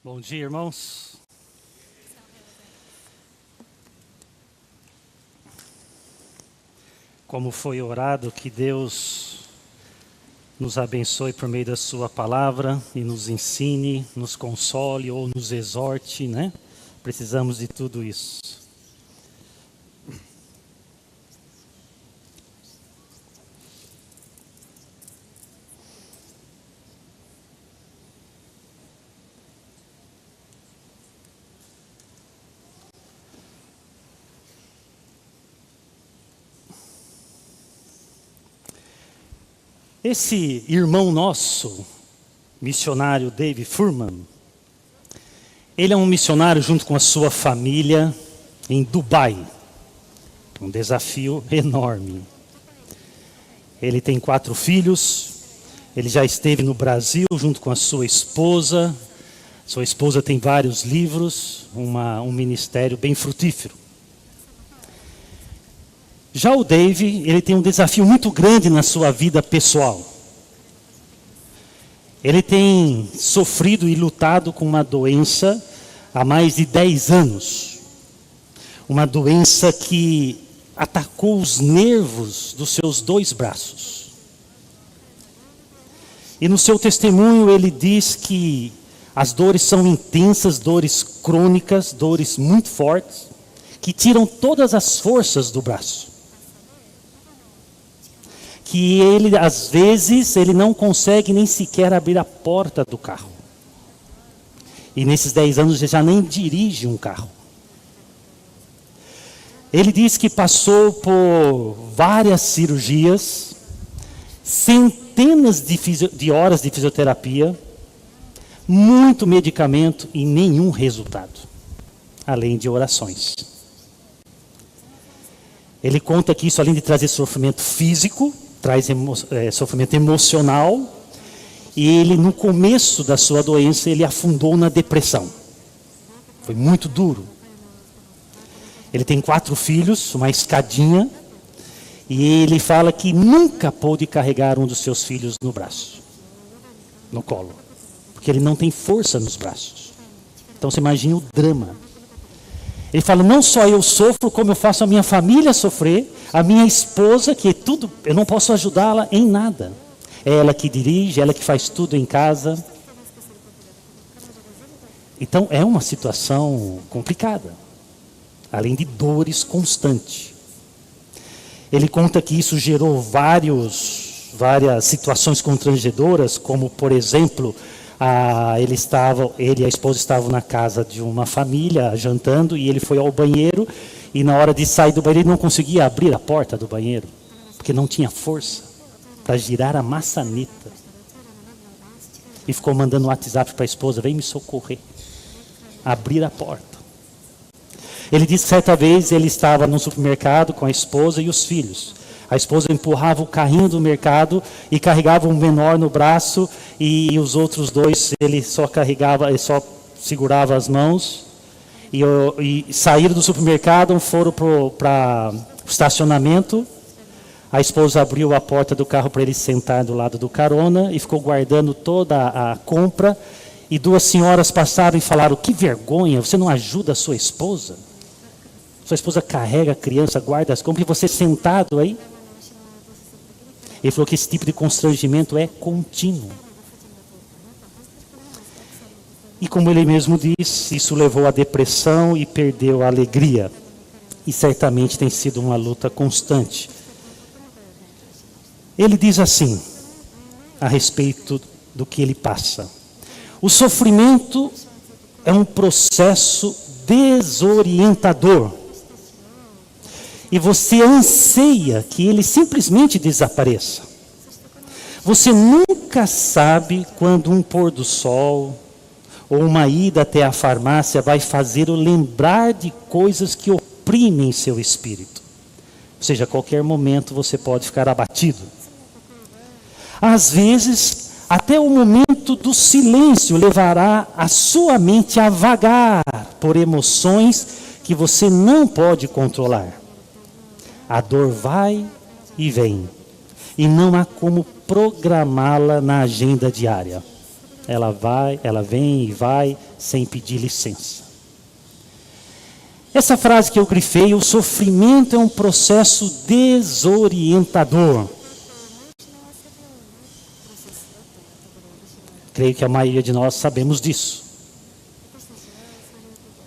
Bom dia, irmãos. Como foi orado, que Deus nos abençoe por meio da sua palavra e nos ensine, nos console ou nos exorte, né? Precisamos de tudo isso. Esse irmão nosso, missionário Dave Furman, ele é um missionário junto com a sua família em Dubai. Um desafio enorme. Ele tem 4 filhos, ele já esteve no Brasil junto com a sua esposa. Sua esposa tem vários livros, um ministério bem frutífero. Já o Dave, ele tem um desafio muito grande na sua vida pessoal. Ele tem sofrido e lutado com uma doença há mais de 10 anos. Uma doença que atacou os nervos dos seus 2 braços. E no seu testemunho ele diz que as dores são intensas, dores crônicas, dores muito fortes, que tiram todas as forças do braço. Que ele, às vezes, ele não consegue nem sequer abrir a porta do carro. E nesses 10 anos ele já nem dirige um carro. Ele diz que passou por várias cirurgias, centenas de horas de fisioterapia, muito medicamento e nenhum resultado, além de orações. Ele conta que isso, além de trazer sofrimento físico, traz sofrimento emocional, e ele, no começo da sua doença, ele afundou na depressão. Foi muito duro. Ele tem 4 filhos, uma escadinha, e ele fala que nunca pôde carregar um dos seus filhos no braço, no colo, porque ele não tem força nos braços. Então você imagina o drama. Ele fala, não só eu sofro, como eu faço a minha família sofrer, a minha esposa, que tudo, eu não posso ajudá-la em nada. É ela que dirige, ela que faz tudo em casa. Então é uma situação complicada, além de dores constantes. Ele conta que isso gerou várias situações constrangedoras, como por exemplo, ele e a esposa estavam na casa de uma família, jantando, e ele foi ao banheiro, e na hora de sair do banheiro, ele não conseguia abrir a porta do banheiro, porque não tinha força para girar a maçaneta. E ficou mandando um WhatsApp para a esposa, vem me socorrer, abrir a porta. Ele disse que certa vez ele estava no supermercado com a esposa e os filhos. A esposa empurrava o carrinho do mercado e carregava um menor no braço, e os outros 2 ele só segurava as mãos, e saíram do supermercado, foram para o estacionamento. A esposa abriu a porta do carro para ele sentar do lado do carona e ficou guardando toda a compra, e 2 senhoras passaram e falaram, que vergonha, você não ajuda a sua esposa? Sua esposa carrega a criança, guarda as compras, e você sentado aí? Ele falou que esse tipo de constrangimento é contínuo. E como ele mesmo disse, isso levou à depressão e perdeu a alegria. E certamente tem sido uma luta constante. Ele diz assim, a respeito do que ele passa. O sofrimento é um processo desorientador. E você anseia que ele simplesmente desapareça. Você nunca sabe quando um pôr do sol ou uma ida até a farmácia vai fazê-lo lembrar de coisas que oprimem seu espírito. Ou seja, a qualquer momento você pode ficar abatido. Às vezes, até o momento do silêncio levará a sua mente a vagar por emoções que você não pode controlar. A dor vai e vem, e não há como programá-la na agenda diária. ela vem e vai sem pedir licença. Essa frase que eu grifei, o sofrimento é um processo desorientador. Creio que a maioria de nós sabemos disso.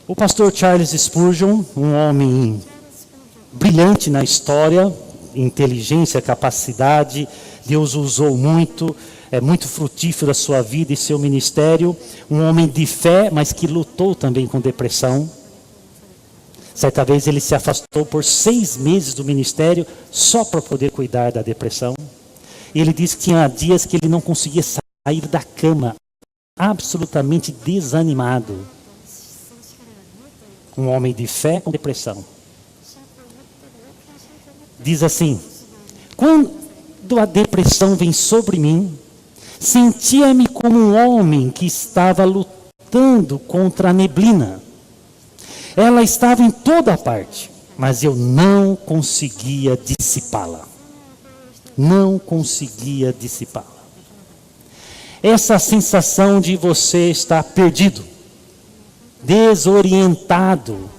O pastor Charles Spurgeon, um homem brilhante na história, inteligência, capacidade, Deus o usou muito, é muito frutífero a sua vida e seu ministério, um homem de fé, mas que lutou também com depressão. Certa vez ele se afastou por 6 meses do ministério só para poder cuidar da depressão. E ele disse que tinha dias que ele não conseguia sair da cama, absolutamente desanimado. Um homem de fé com depressão. Diz assim: quando a depressão vem sobre mim, sentia-me como um homem que estava lutando contra a neblina. Ela estava em toda parte, mas eu não conseguia dissipá-la. Não conseguia dissipá-la. Essa sensação de você estar perdido, desorientado.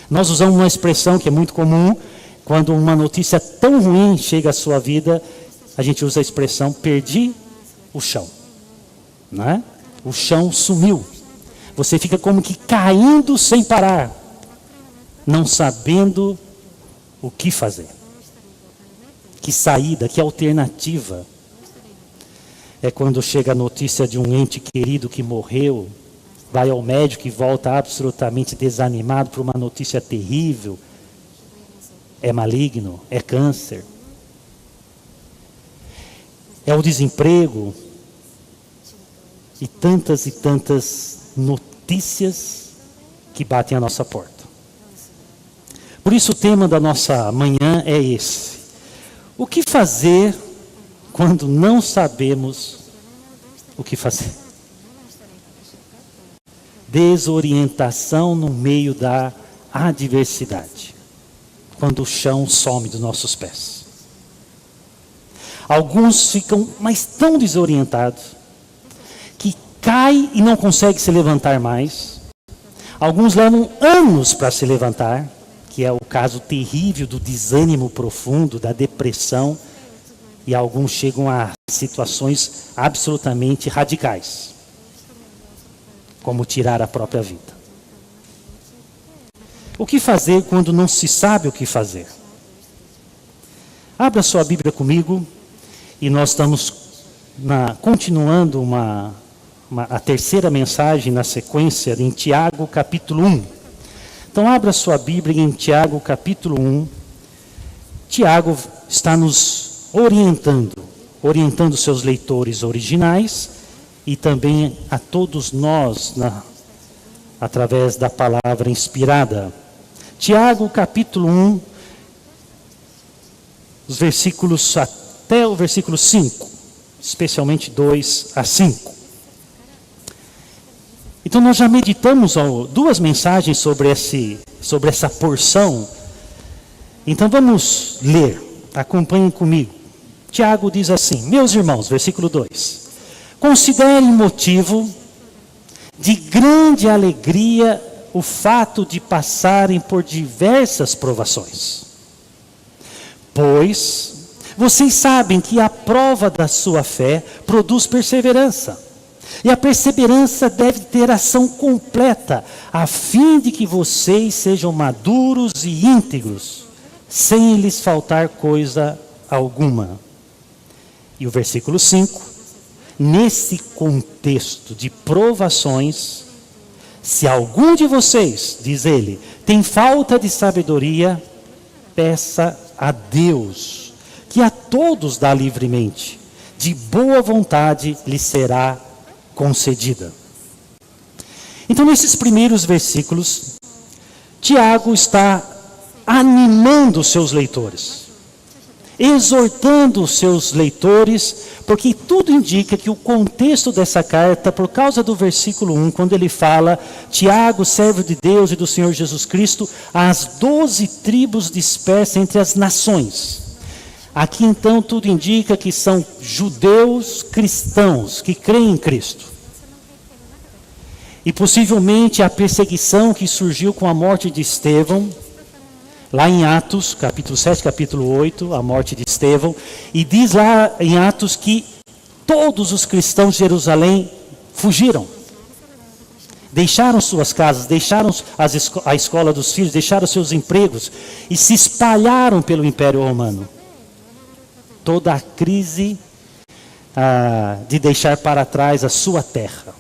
Nós usamos uma expressão que é muito comum, quando uma notícia tão ruim chega à sua vida, a gente usa a expressão, perdi o chão. Não é? O chão sumiu. Você fica como que caindo sem parar, não sabendo o que fazer. Que saída, que alternativa. É quando chega a notícia de um ente querido que morreu, vai ao médico e volta absolutamente desanimado por uma notícia terrível. É maligno, é câncer. É o desemprego. E tantas notícias que batem à nossa porta. Por isso o tema da nossa manhã é esse. O que fazer quando não sabemos o que fazer? Desorientação no meio da adversidade. Quando o chão some dos nossos pés. Alguns ficam mas tão desorientados que cai e não consegue se levantar mais. Alguns levam anos para se levantar, que é o caso terrível do desânimo profundo, da depressão. E alguns chegam a situações absolutamente radicais, como tirar a própria vida. O que fazer quando não se sabe o que fazer? Abra sua Bíblia comigo e nós estamos continuando a terceira mensagem na sequência em Tiago capítulo 1. Então abra sua Bíblia em Tiago capítulo 1. Tiago está nos orientando seus leitores originais e também a todos nós através da palavra inspirada. Tiago capítulo 1, os versículos até o versículo 5, especialmente 2 a 5. Então nós já meditamos 2 mensagens sobre essa porção. Então vamos ler, acompanhem comigo. Tiago diz assim: meus irmãos, versículo 2, considerem motivo de grande alegria o fato de passarem por diversas provações. Pois vocês sabem que a prova da sua fé produz perseverança. E a perseverança deve ter ação completa, a fim de que vocês sejam maduros e íntegros, sem lhes faltar coisa alguma. E o versículo 5, nesse contexto de provações, se algum de vocês, diz ele, tem falta de sabedoria, peça a Deus, que a todos dá livremente, de boa vontade lhe será concedida. Então, nesses primeiros versículos, Tiago está animando os seus leitores, exortando os seus leitores, porque tudo indica que o contexto dessa carta, por causa do versículo 1, quando ele fala, Tiago, servo de Deus e do Senhor Jesus Cristo, às 12 tribos dispersas entre as nações. Aqui então tudo indica que são judeus cristãos, que creem em Cristo. E possivelmente a perseguição que surgiu com a morte de Estevão, lá em Atos, capítulo 7, capítulo 8, a morte de Estevão, e diz lá em Atos que todos os cristãos de Jerusalém fugiram. Deixaram suas casas, deixaram a escola dos filhos, deixaram seus empregos e se espalharam pelo Império Romano. Toda a crise de deixar para trás a sua terra.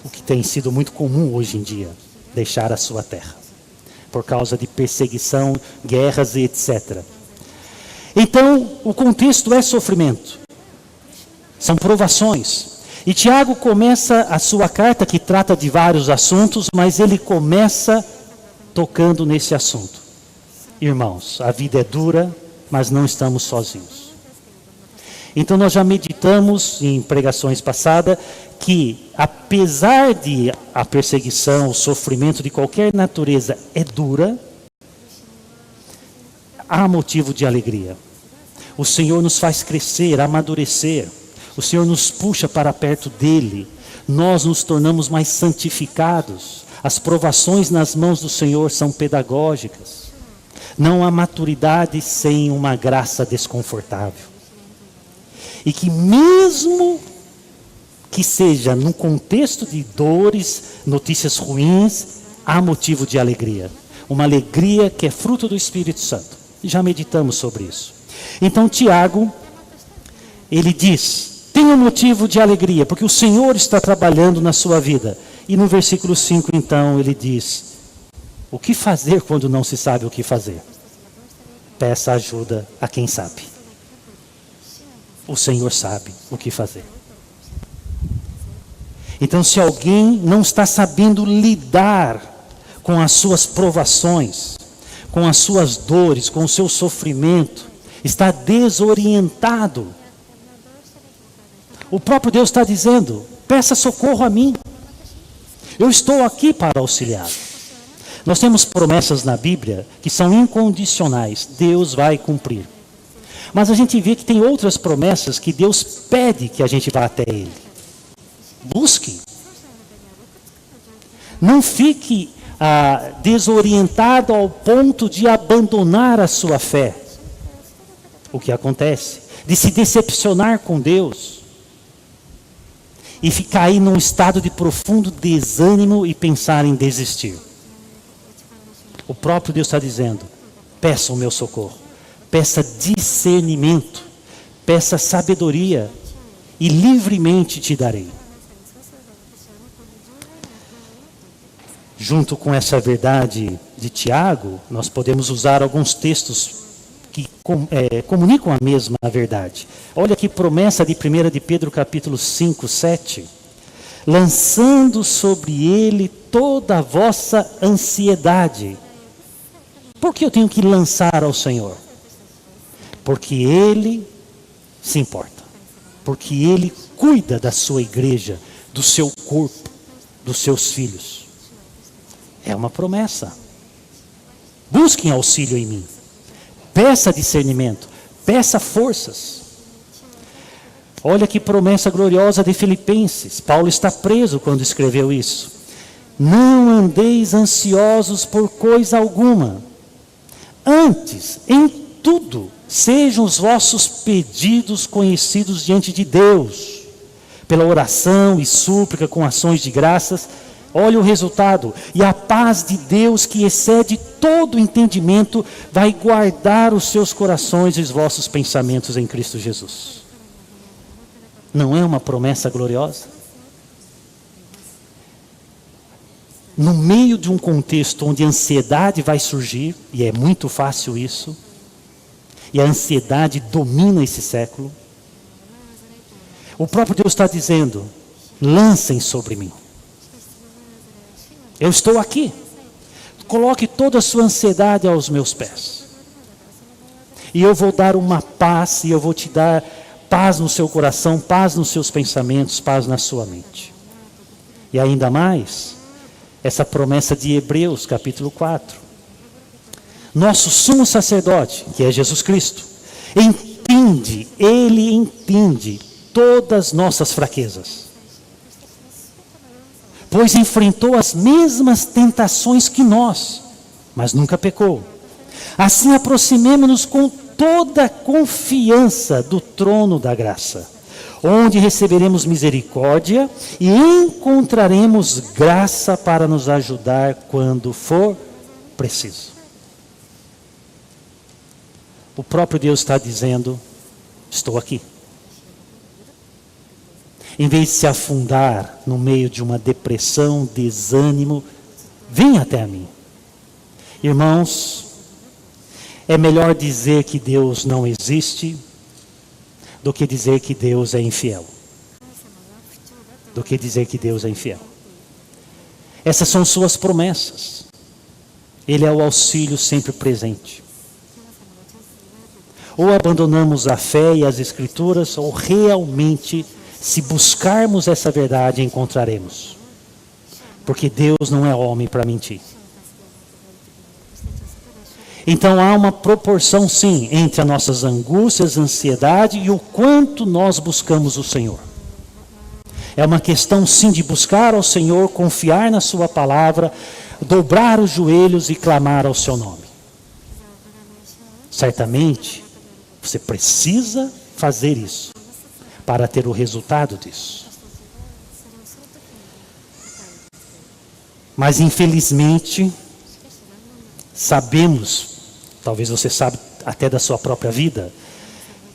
O que tem sido muito comum hoje em dia, deixar a sua terra. Por causa de perseguição, guerras e etc. Então, o contexto é sofrimento. São provações. E Tiago começa a sua carta, que trata de vários assuntos, mas ele começa tocando nesse assunto. Irmãos, a vida é dura, mas não estamos sozinhos. Então nós já meditamos em pregações passadas que, apesar de a perseguição, o sofrimento de qualquer natureza é dura, há motivo de alegria. O Senhor nos faz crescer, amadurecer. O Senhor nos puxa para perto dEle. Nós nos tornamos mais santificados. As provações nas mãos do Senhor são pedagógicas. Não há maturidade sem uma graça desconfortável. E que mesmo que seja num contexto de dores, notícias ruins, há motivo de alegria. Uma alegria que é fruto do Espírito Santo. Já meditamos sobre isso. Então Tiago, ele diz: tenha motivo de alegria, porque o Senhor está trabalhando na sua vida. E no versículo 5, então, ele diz: o que fazer quando não se sabe o que fazer? Peça ajuda a quem sabe. O Senhor sabe o que fazer. Então, se alguém não está sabendo lidar com as suas provações, com as suas dores, com o seu sofrimento, está desorientado, o próprio Deus está dizendo: peça socorro a mim. Eu estou aqui para auxiliar. Nós temos promessas na Bíblia que são incondicionais. Deus vai cumprir. Mas a gente vê que tem outras promessas que Deus pede que a gente vá até Ele. Busque. Não fique desorientado ao ponto de abandonar a sua fé. O que acontece? De se decepcionar com Deus. E ficar aí num estado de profundo desânimo e pensar em desistir. O próprio Deus está dizendo: peça o meu socorro, peça discernimento, peça sabedoria, e livremente te darei. Junto com essa verdade de Tiago, nós podemos usar alguns textos que comunicam a mesma verdade. Olha que promessa de 1 de Pedro capítulo 5, 7. Lançando sobre ele toda a vossa ansiedade. Por que eu tenho que lançar ao Senhor? Porque Ele se importa. Porque Ele cuida da sua igreja, do seu corpo, dos seus filhos. É uma promessa. Busquem auxílio em mim. Peça discernimento. Peça forças. Olha que promessa gloriosa de Filipenses. Paulo está preso quando escreveu isso. Não andeis ansiosos por coisa alguma. Antes, em tudo, sejam os vossos pedidos conhecidos diante de Deus. Pela oração e súplica com ações de graças. Olha o resultado. E a paz de Deus, que excede todo entendimento, vai guardar os seus corações e os vossos pensamentos em Cristo Jesus. Não é uma promessa gloriosa? No meio de um contexto onde a ansiedade vai surgir, e é muito fácil isso, e a ansiedade domina esse século, o próprio Deus está dizendo: lancem sobre mim. Eu estou aqui. Coloque toda a sua ansiedade aos meus pés. E eu vou dar uma paz, e eu vou te dar paz no seu coração, paz nos seus pensamentos, paz na sua mente. E ainda mais, essa promessa de Hebreus, capítulo 4. Nosso sumo sacerdote, que é Jesus Cristo, ele entende todas nossas fraquezas. pois enfrentou as mesmas tentações que nós, mas nunca pecou. Assim aproximemo-nos com toda a confiança do trono da graça, onde receberemos misericórdia e encontraremos graça para nos ajudar quando for preciso. O próprio Deus está dizendo, estou aqui. Em vez de se afundar no meio de uma depressão, desânimo, vem até mim. Irmãos, é melhor dizer que Deus não existe do que dizer que Deus é infiel. Do que dizer que Deus é infiel. Essas são suas promessas. Ele é o auxílio sempre presente. Ou abandonamos a fé e as escrituras, ou realmente, se buscarmos essa verdade, encontraremos. Porque Deus não é homem para mentir. Então há uma proporção sim, entre as nossas angústias, ansiedade e o quanto nós buscamos o Senhor. É uma questão sim de buscar ao Senhor, confiar na sua palavra, dobrar os joelhos e clamar ao seu nome. Certamente, você precisa fazer isso para ter o resultado disso. Mas infelizmente, sabemos, talvez você saiba até da sua própria vida,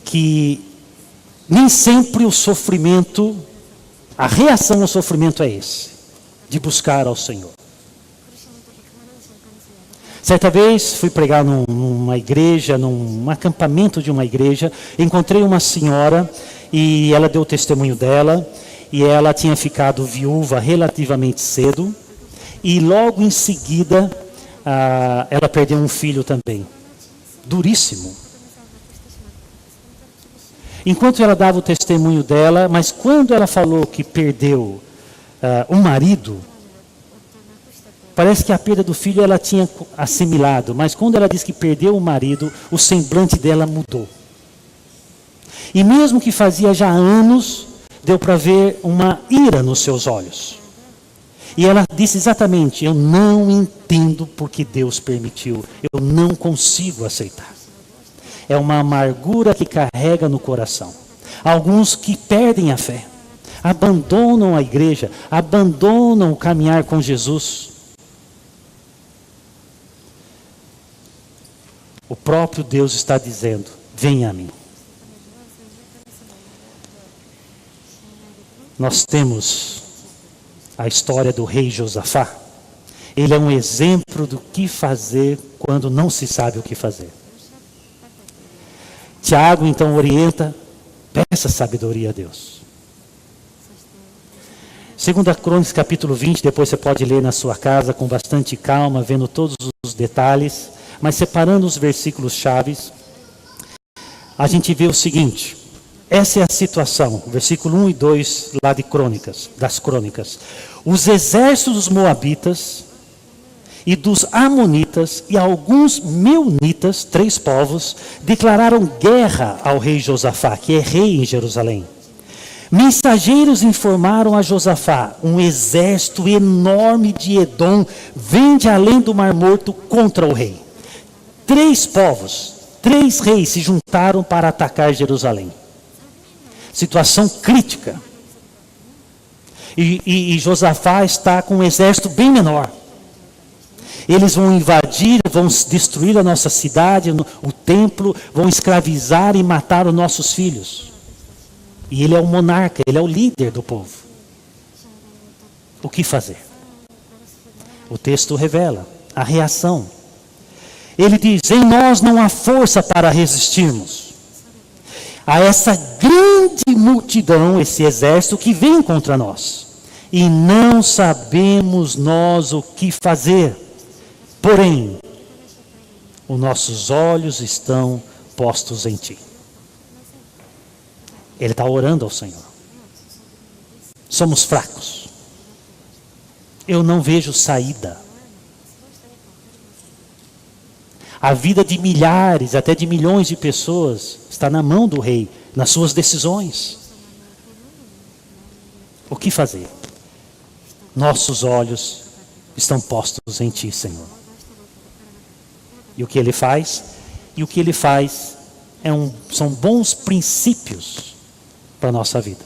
que nem sempre o sofrimento, a reação ao sofrimento é esse, de buscar ao Senhor. Certa vez fui pregar numa igreja, num acampamento de uma igreja, encontrei uma senhora e ela deu o testemunho dela, e ela tinha ficado viúva relativamente cedo, e logo em seguida ela perdeu um filho também, duríssimo. Enquanto ela dava o testemunho dela, mas quando ela falou que perdeu o marido, parece que a perda do filho ela tinha assimilado, mas quando ela disse que perdeu o marido, o semblante dela mudou. E mesmo que fazia já anos, deu para ver uma ira nos seus olhos. E ela disse exatamente, eu não entendo porque Deus permitiu, eu não consigo aceitar. É uma amargura que carrega no coração. Alguns que perdem a fé, abandonam a igreja, abandonam o caminhar com Jesus. O próprio Deus está dizendo, venha a mim. Nós temos a história do rei Josafá. Ele é um exemplo do que fazer quando não se sabe o que fazer. Tiago então orienta, peça sabedoria a Deus. 2 Crônicas capítulo 20, depois você pode ler na sua casa com bastante calma, vendo todos os detalhes, mas separando os versículos chaves, a gente vê o seguinte, essa é a situação, versículo 1 e 2 lá de Crônicas, das Crônicas. Os exércitos dos Moabitas e dos Amonitas e alguns Meunitas, 3 povos, declararam guerra ao rei Josafá, que é rei em Jerusalém. Mensageiros informaram a Josafá, um exército enorme de Edom vem de além do Mar Morto contra o rei. 3 povos, 3 reis se juntaram para atacar Jerusalém. Situação crítica. E Josafá está com um exército bem menor. Eles vão invadir, vão destruir a nossa cidade, o templo, vão escravizar e matar os nossos filhos. E ele é o monarca, ele é o líder do povo. O que fazer? O texto revela a reação. Ele diz, em nós não há força para resistirmos a essa grande multidão, esse exército que vem contra nós. E não sabemos nós o que fazer. Porém, os nossos olhos estão postos em ti. Ele está orando ao Senhor. Somos fracos. Eu não vejo saída. A vida de milhares, até de milhões de pessoas está na mão do rei, nas suas decisões. O que fazer? nossos olhos estão postos em Ti, Senhor. E o que Ele faz? E o que Ele faz são bons princípios para a nossa vida.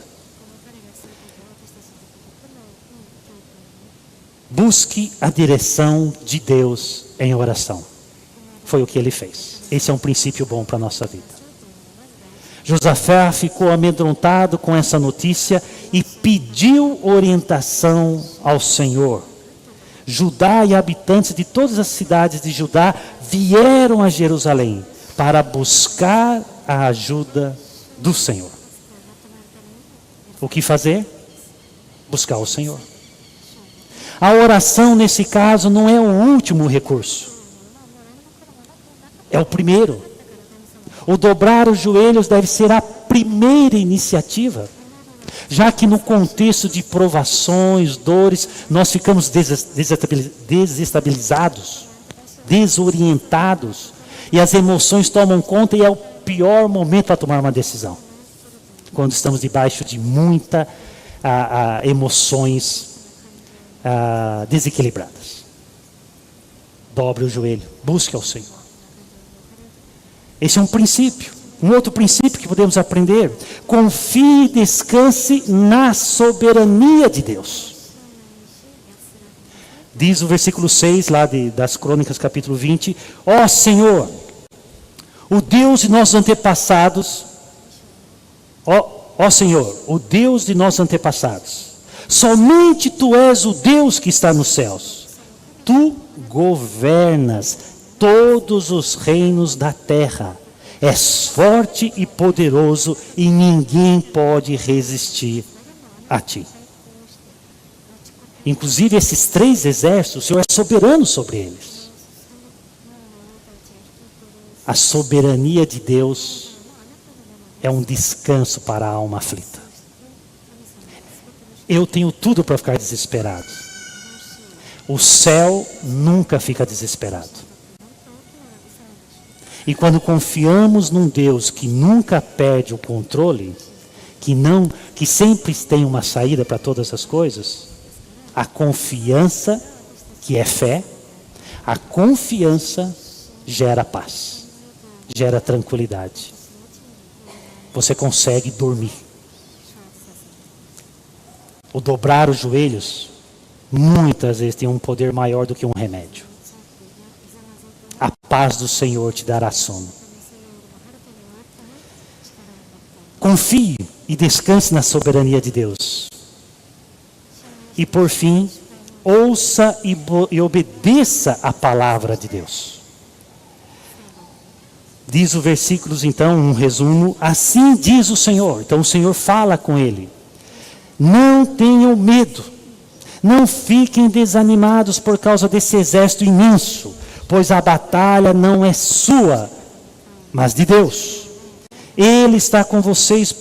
Busque a direção de Deus em oração. Foi o que ele fez. Esse é um princípio bom para a nossa vida. Josafá ficou amedrontado com essa notícia e pediu orientação ao Senhor. Judá e habitantes de todas as cidades de Judá vieram a Jerusalém para buscar a ajuda do Senhor. O que fazer? Buscar o Senhor. A oração, nesse caso, não é o último recurso. É o primeiro. O dobrar os joelhos deve ser a primeira iniciativa. Já que no contexto de provações, dores, nós ficamos desestabilizados, desorientados. E as emoções tomam conta e é o pior momento para tomar uma decisão. Quando estamos debaixo de muitas emoções desequilibradas. Dobre o joelho, busque ao Senhor. Esse é um princípio. Um outro princípio que podemos aprender: confie e descanse na soberania de Deus. Diz o versículo 6 lá das Crônicas, capítulo 20: ó Senhor, o Deus de nossos antepassados, ó Senhor, o Deus de nossos antepassados, somente Tu és o Deus que está nos céus. Tu governas todos os reinos da terra. És forte e poderoso e ninguém pode resistir a Ti. Inclusive esses 3 exércitos, o Senhor é soberano sobre eles. A soberania de Deus é um descanso para a alma aflita. Eu tenho tudo para ficar desesperado. O céu nunca fica desesperado. E quando confiamos num Deus que nunca perde o controle, que sempre tem uma saída para todas as coisas, a confiança, que é fé, a confiança gera paz, gera tranquilidade. Você consegue dormir. O dobrar os joelhos, muitas vezes tem um poder maior do que um remédio. A paz do Senhor te dará sono. Confie e descanse na soberania de Deus. E por fim, ouça e obedeça a palavra de Deus. Diz o versículo, então, um resumo: assim diz o Senhor. Então o Senhor fala com ele: não tenham medo, não fiquem desanimados por causa desse exército imenso, pois a batalha não é sua, mas de Deus. Ele está com vocês,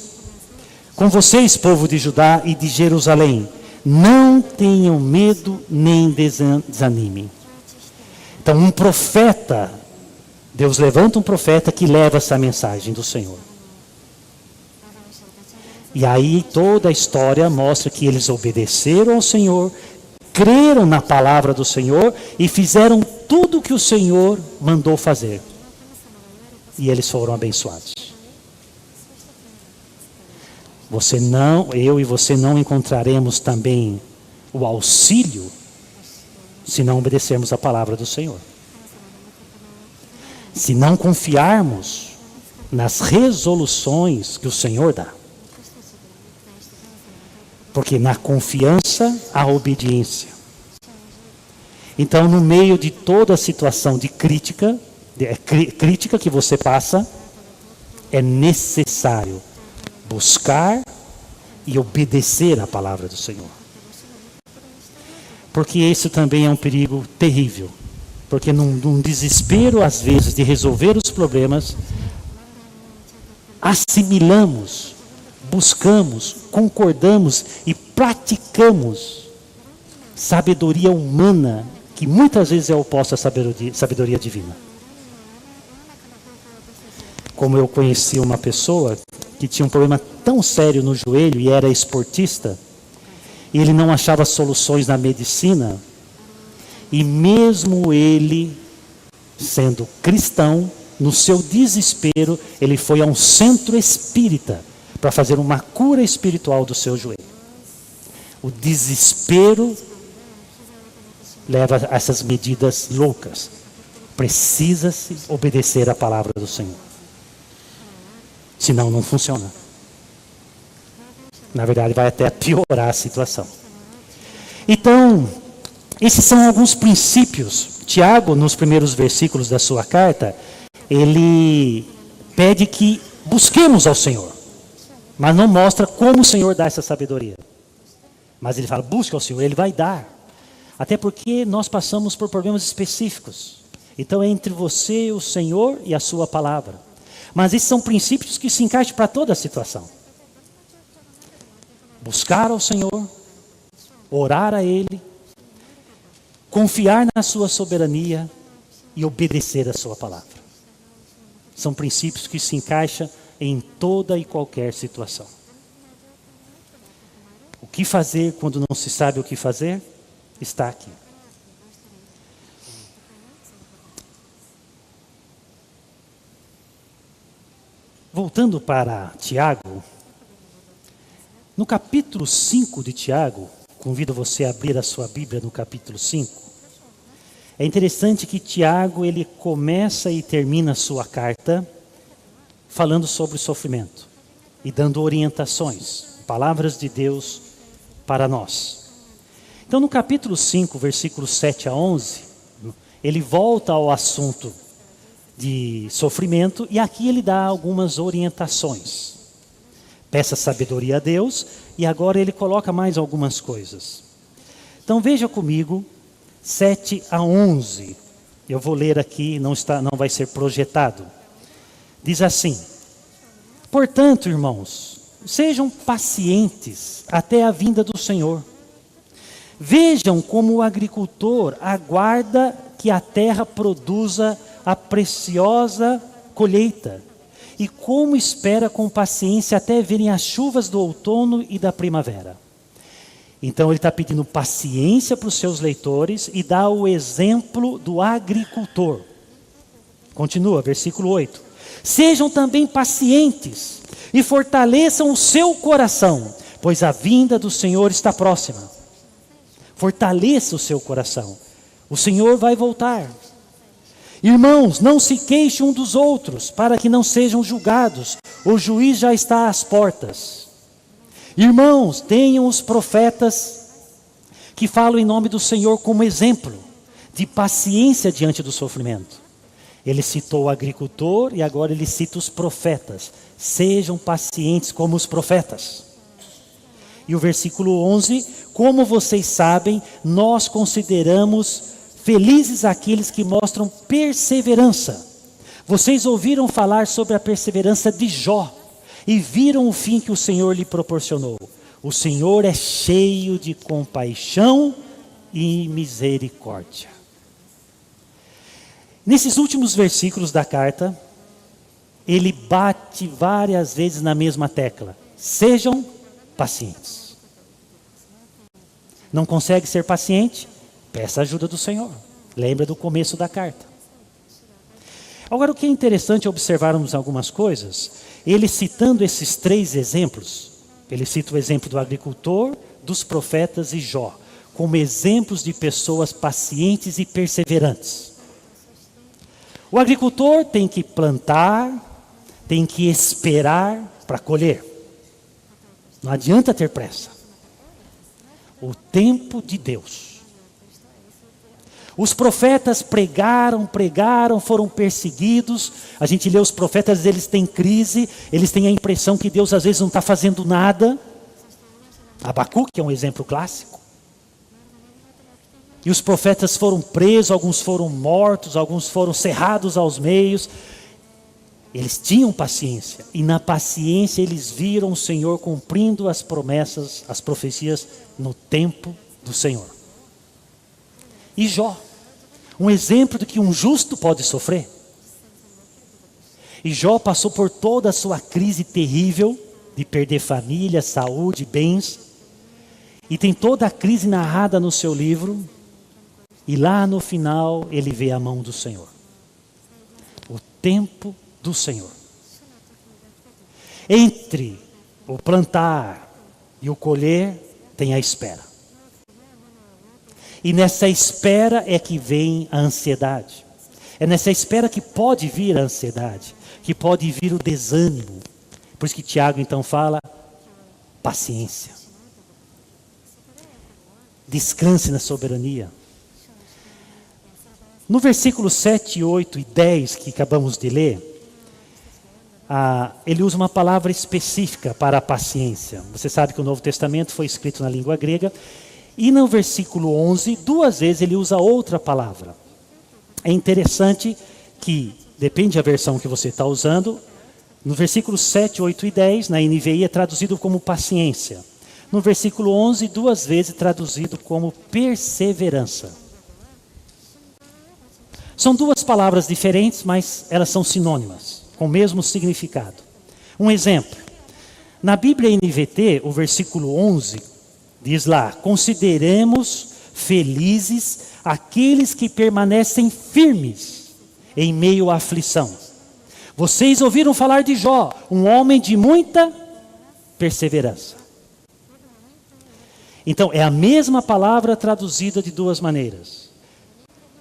povo de Judá e de Jerusalém. Não tenham medo nem desanimem. Então um profeta, Deus levanta um profeta que leva essa mensagem do Senhor. E aí toda a história mostra que eles obedeceram ao Senhor, creram na palavra do Senhor e fizeram tudo o que o Senhor mandou fazer. E eles foram abençoados. Eu e você não encontraremos também o auxílio se não obedecermos a palavra do Senhor. Se não confiarmos nas resoluções que o Senhor dá. Porque na confiança há obediência. Então, no meio de toda a situação de crítica que você passa, é necessário buscar e obedecer a palavra do Senhor. Porque isso também é um perigo terrível. Porque num desespero, às vezes, de resolver os problemas, assimilamos, buscamos, concordamos e praticamos sabedoria humana, que muitas vezes é oposta à sabedoria divina. Como eu conheci uma pessoa que tinha um problema tão sério no joelho e era esportista, ele não achava soluções na medicina, e mesmo ele, sendo cristão, no seu desespero, ele foi a um centro espírita para fazer uma cura espiritual do seu joelho. O desespero leva a essas medidas loucas. Precisa-se obedecer à palavra do Senhor. Senão não funciona. Na verdade, vai até piorar a situação. Então, esses são alguns princípios. Tiago, nos primeiros versículos da sua carta, ele pede que busquemos ao Senhor, mas não mostra como o Senhor dá essa sabedoria. Mas ele fala, busque ao Senhor, Ele vai dar. Até porque nós passamos por problemas específicos. Então é entre você, o Senhor e a sua palavra. Mas esses são princípios que se encaixam para toda a situação. Buscar ao Senhor, orar a Ele, confiar na sua soberania e obedecer a sua palavra. São princípios que se encaixam em toda e qualquer situação. O que fazer quando não se sabe o que fazer? Está aqui. Voltando para Tiago, no capítulo 5 de Tiago, convido você a abrir a sua Bíblia no capítulo 5. É interessante que Tiago, ele começa e termina a sua carta falando sobre o sofrimento e dando orientações, palavras de Deus para nós. Então no capítulo 5, versículos 7 a 11, ele volta ao assunto de sofrimento e aqui ele dá algumas orientações. Peça sabedoria a Deus e agora ele coloca mais algumas coisas. Então veja comigo 7 a 11. Eu vou ler aqui, não vai ser projetado. Diz assim: portanto, irmãos, sejam pacientes até a vinda do Senhor. Vejam como o agricultor aguarda que a terra produza a preciosa colheita, e como espera com paciência até virem as chuvas do outono e da primavera. Então ele está pedindo paciência para os seus leitores e dá o exemplo do agricultor. Continua, versículo 8. Sejam também pacientes e fortaleçam o seu coração, pois a vinda do Senhor está próxima. Fortaleça o seu coração. O Senhor vai voltar. Irmãos, não se queixem um dos outros, para que não sejam julgados. O juiz já está às portas. Irmãos, tenham os profetas que falam em nome do Senhor como exemplo de paciência diante do sofrimento. Ele citou o agricultor e agora ele cita os profetas. Sejam pacientes como os profetas. E o versículo 11, como vocês sabem, nós consideramos felizes aqueles que mostram perseverança. Vocês ouviram falar sobre a perseverança de Jó e viram o fim que o Senhor lhe proporcionou. O Senhor é cheio de compaixão e misericórdia. Nesses últimos versículos da carta, ele bate várias vezes na mesma tecla. Sejam pacientes. Não consegue ser paciente? Peça a ajuda do Senhor. Lembra do começo da carta. Agora, o que é interessante observarmos algumas coisas, ele citando esses três exemplos, ele cita o exemplo do agricultor, dos profetas e Jó, como exemplos de pessoas pacientes e perseverantes. O agricultor tem que plantar, tem que esperar para colher. Não adianta ter pressa. O tempo de Deus. Os profetas pregaram, foram perseguidos. A gente lê os profetas, eles têm crise, eles têm a impressão que Deus às vezes não está fazendo nada. Abacuque é um exemplo clássico. E os profetas foram presos, alguns foram mortos, alguns foram cerrados aos meios. Eles tinham paciência, e na paciência eles viram o Senhor cumprindo as promessas, as profecias no tempo do Senhor. E Jó, um exemplo de que um justo pode sofrer. E Jó passou por toda a sua crise terrível, de perder família, saúde, bens. E tem toda a crise narrada no seu livro. E lá no final ele vê a mão do Senhor. O tempo do Senhor. Entre o plantar e o colher tem a espera. E nessa espera é que vem a ansiedade. É nessa espera que pode vir a ansiedade, que pode vir o desânimo. Por isso que Tiago então fala, paciência. Descanse na soberania. No versículo 7, 8 e 10 que acabamos de ler, ele usa uma palavra específica para a paciência. Você sabe que o Novo Testamento foi escrito na língua grega. E no versículo 11, 2 vezes ele usa outra palavra. É interessante que, depende da versão que você está usando, no versículo 7, 8 e 10, na NVI é traduzido como paciência. No versículo 11, 2 vezes traduzido como perseverança. São 2 palavras diferentes, mas elas são sinônimas, com o mesmo significado. Um exemplo. Na Bíblia NVT, o versículo 11, diz lá, consideremos felizes aqueles que permanecem firmes em meio à aflição. Vocês ouviram falar de Jó, um homem de muita perseverança. Então, é a mesma palavra traduzida de 2 maneiras.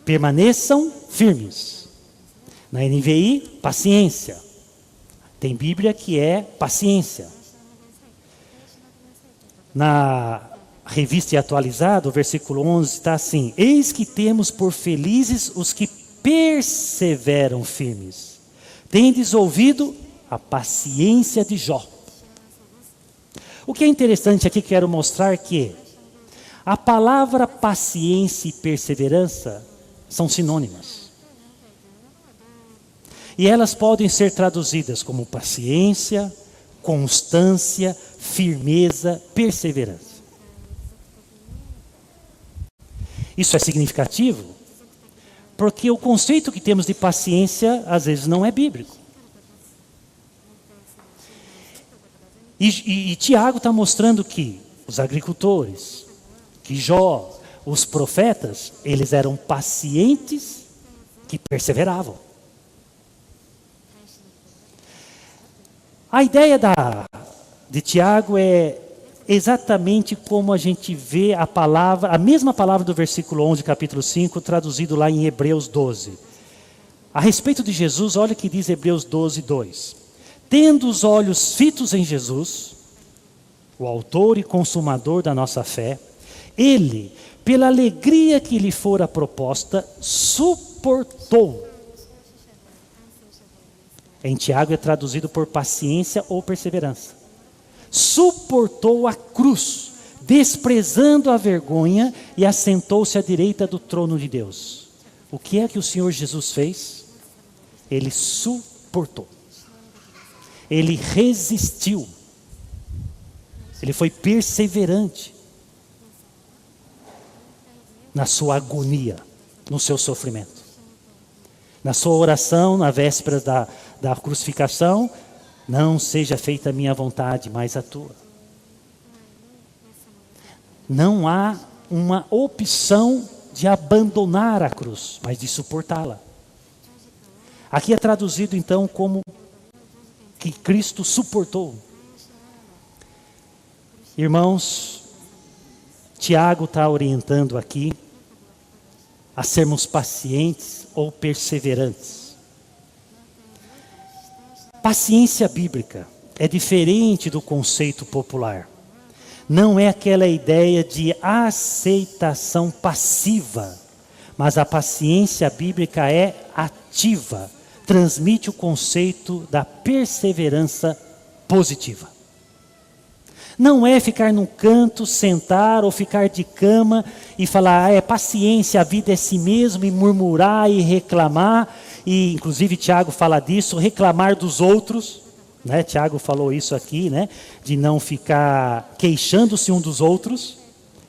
Permaneçam firmes. Na NVI, paciência. Tem Bíblia que é paciência. Na Revista e Atualizada, o versículo 11 está assim: eis que temos por felizes os que perseveram firmes. Tendes ouvido a paciência de Jó. O que é interessante aqui, quero mostrar que a palavra paciência e perseverança são sinônimas. E elas podem ser traduzidas como paciência, constância, firmeza, perseverança. Isso é significativo, porque o conceito que temos de paciência, às vezes, não é bíblico. E Tiago está mostrando que os agricultores, que Jó, os profetas, eles eram pacientes que perseveravam. A ideia de Tiago é exatamente como a gente vê a mesma palavra do versículo 11, capítulo 5, traduzido lá em Hebreus 12. A respeito de Jesus, olha o que diz Hebreus 12, 2. Tendo os olhos fitos em Jesus, o autor e consumador da nossa fé, ele, pela alegria que lhe fora proposta, suportou. Em Tiago é traduzido por paciência ou perseverança. Suportou a cruz, desprezando a vergonha, e assentou-se à direita do trono de Deus. O que é que o Senhor Jesus fez? Ele suportou. Ele resistiu. Ele foi perseverante na sua agonia, no seu sofrimento. Na sua oração, na véspera da crucificação, não seja feita a minha vontade, mas a tua. Não há uma opção de abandonar a cruz, mas de suportá-la. Aqui é traduzido então como que Cristo suportou. Irmãos, Tiago está orientando aqui a sermos pacientes ou perseverantes. Paciência bíblica é diferente do conceito popular. Não é aquela ideia de aceitação passiva, mas a paciência bíblica é ativa, transmite o conceito da perseverança positiva. Não é ficar num canto, sentar ou ficar de cama e falar, é paciência, a vida é si mesmo, e murmurar e reclamar, e inclusive Tiago fala disso, reclamar dos outros, né? Tiago falou isso aqui, né? De não ficar queixando-se um dos outros,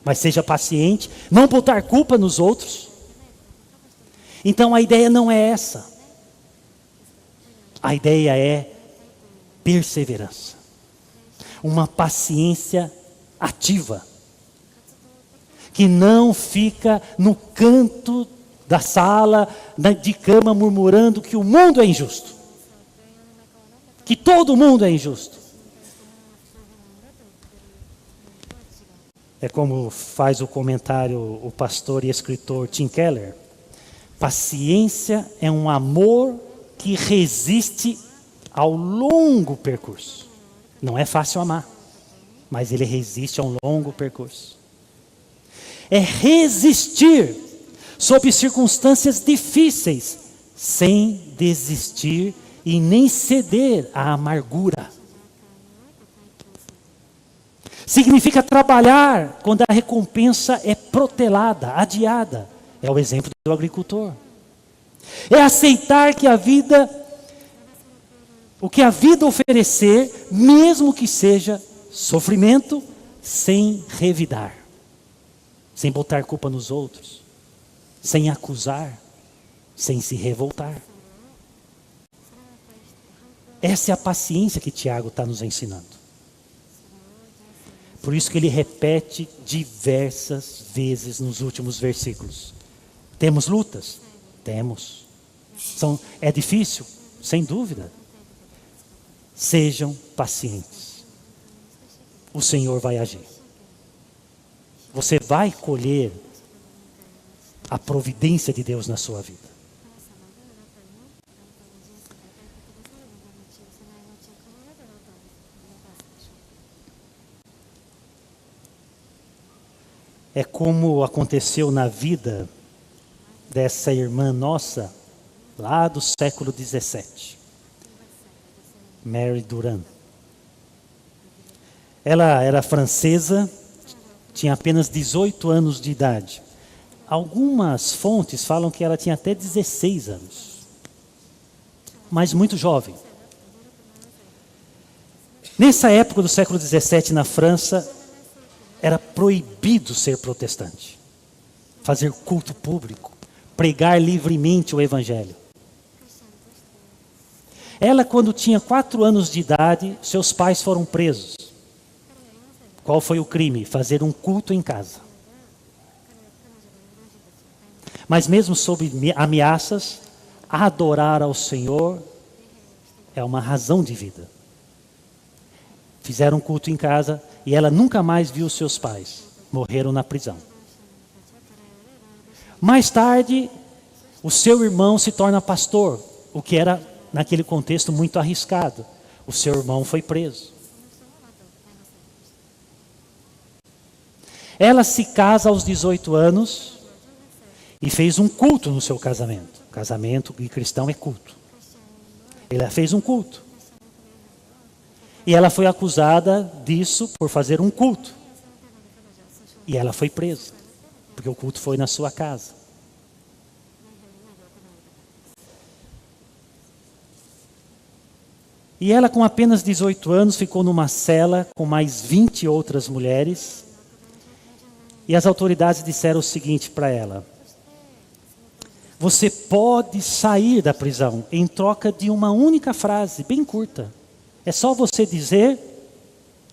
mas seja paciente, não botar culpa nos outros. Então a ideia não é essa. A ideia é perseverança. Uma paciência ativa. que não fica no canto da sala, de cama, murmurando que o mundo é injusto, que todo mundo é injusto. É como faz o comentário o pastor e escritor Tim Keller: paciência é um amor que resiste ao longo percurso. Não é fácil amar, mas ele resiste a um longo percurso. É resistir sob circunstâncias difíceis, sem desistir e nem ceder à amargura. Significa trabalhar quando a recompensa é protelada, adiada. É o exemplo do agricultor. É aceitar que o que a vida oferecer, mesmo que seja sofrimento, sem revidar, sem botar culpa nos outros, sem acusar, sem se revoltar. Essa é a paciência que Tiago está nos ensinando. Por isso que ele repete diversas vezes nos últimos versículos. Temos lutas? Temos. É difícil? Sem dúvida. Sejam pacientes. O Senhor vai agir. Você vai colher a providência de Deus na sua vida. É como aconteceu na vida dessa irmã nossa, lá do século 17, Mary Duran. Ela era francesa, tinha apenas 18 anos de idade. Algumas fontes falam que ela tinha até 16 anos, mas muito jovem. Nessa época do século 17 na França, era proibido ser protestante, fazer culto público, pregar livremente o evangelho. Ela, quando tinha 4 anos de idade, seus pais foram presos. Qual foi o crime? Fazer um culto em casa. Mas mesmo sob ameaças, adorar ao Senhor é uma razão de vida. Fizeram um culto em casa e ela nunca mais viu seus pais. Morreram na prisão. Mais tarde, o seu irmão se torna pastor, o que era, naquele contexto, muito arriscado. O seu irmão foi preso. Ela se casa aos 18 anos e fez um culto no seu casamento. Casamento e cristão é culto. Ela fez um culto. E ela foi acusada disso por fazer um culto. E ela foi presa, porque o culto foi na sua casa. E ela, com apenas 18 anos, ficou numa cela com mais 20 outras mulheres. E as autoridades disseram o seguinte para ela: você pode sair da prisão em troca de uma única frase, bem curta. É só você dizer: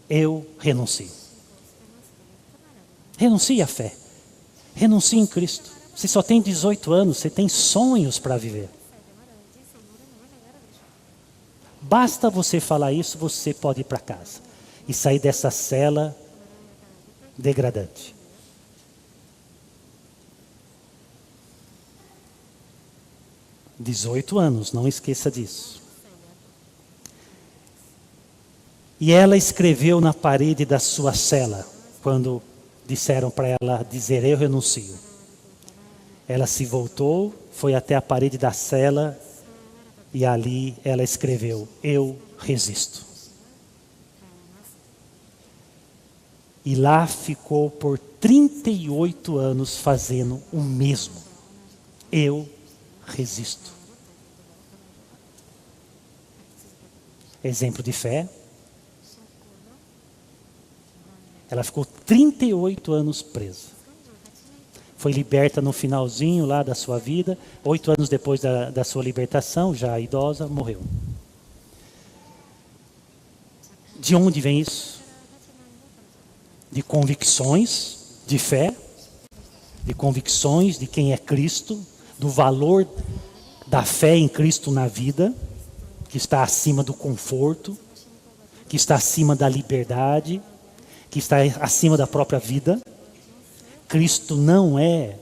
eu renuncio. Renuncie à fé. Renuncie em Cristo. Você só tem 18 anos, você tem sonhos para viver. Basta você falar isso, você pode ir para casa e sair dessa cela degradante. (18 anos, não esqueça disso. E ela escreveu na parede da sua cela, quando disseram para ela dizer: eu renuncio. Ela se voltou, foi até a parede da cela e ali ela escreveu: eu resisto. E lá ficou por 38 anos fazendo o mesmo. Eu resisto. Exemplo de fé. Ela ficou 38 anos presa. Foi liberta no finalzinho lá da sua vida. 8 anos depois da sua libertação, já idosa, morreu. De onde vem isso? De convicções, de fé, de convicções de quem é Cristo, do valor da fé em Cristo na vida, que está acima do conforto, que está acima da liberdade, que está acima da própria vida. Cristo não é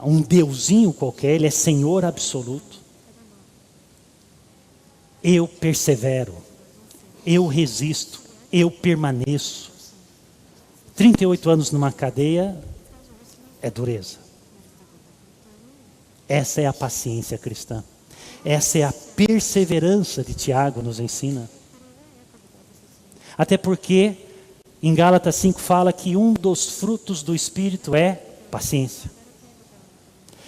um deusinho qualquer, Ele é Senhor absoluto. Eu persevero, eu resisto, eu permaneço. 38 anos numa cadeia é dureza. Essa é a paciência cristã. Essa é a perseverança de Tiago nos ensina. Até porque em Gálatas 5 fala que um dos frutos do Espírito é paciência.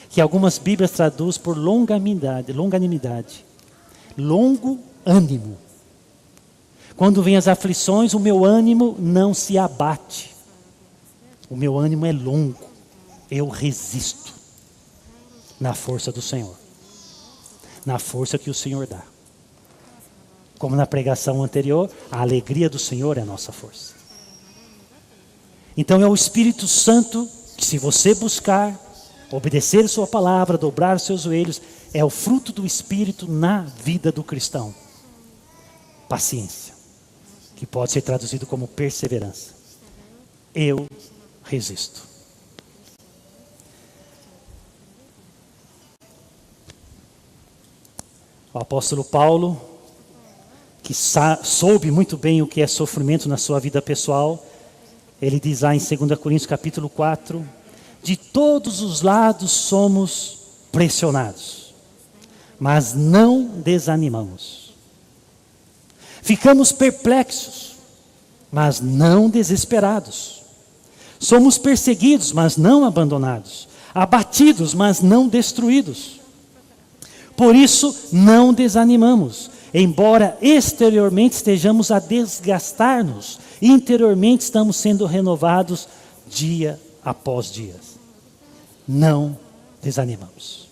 Que algumas Bíblias traduzem por longanimidade. Longo ânimo. Quando vem as aflições, o meu ânimo não se abate. O meu ânimo é longo. Eu resisto. Na força do Senhor. Na força que o Senhor dá. Como na pregação anterior, a alegria do Senhor é a nossa força. Então é o Espírito Santo que, se você buscar, obedecer sua palavra, dobrar os seus joelhos, é o fruto do Espírito na vida do cristão. Paciência, que pode ser traduzido como perseverança. Eu resisto. O apóstolo Paulo, que soube muito bem o que é sofrimento na sua vida pessoal, ele diz lá em 2 Coríntios capítulo 4, de todos os lados somos pressionados, mas não desanimamos. Ficamos perplexos, mas não desesperados. Somos perseguidos, mas não abandonados. Abatidos, mas não destruídos. Por isso, não desanimamos. Embora exteriormente estejamos a desgastar-nos, interiormente estamos sendo renovados dia após dia. Não desanimamos.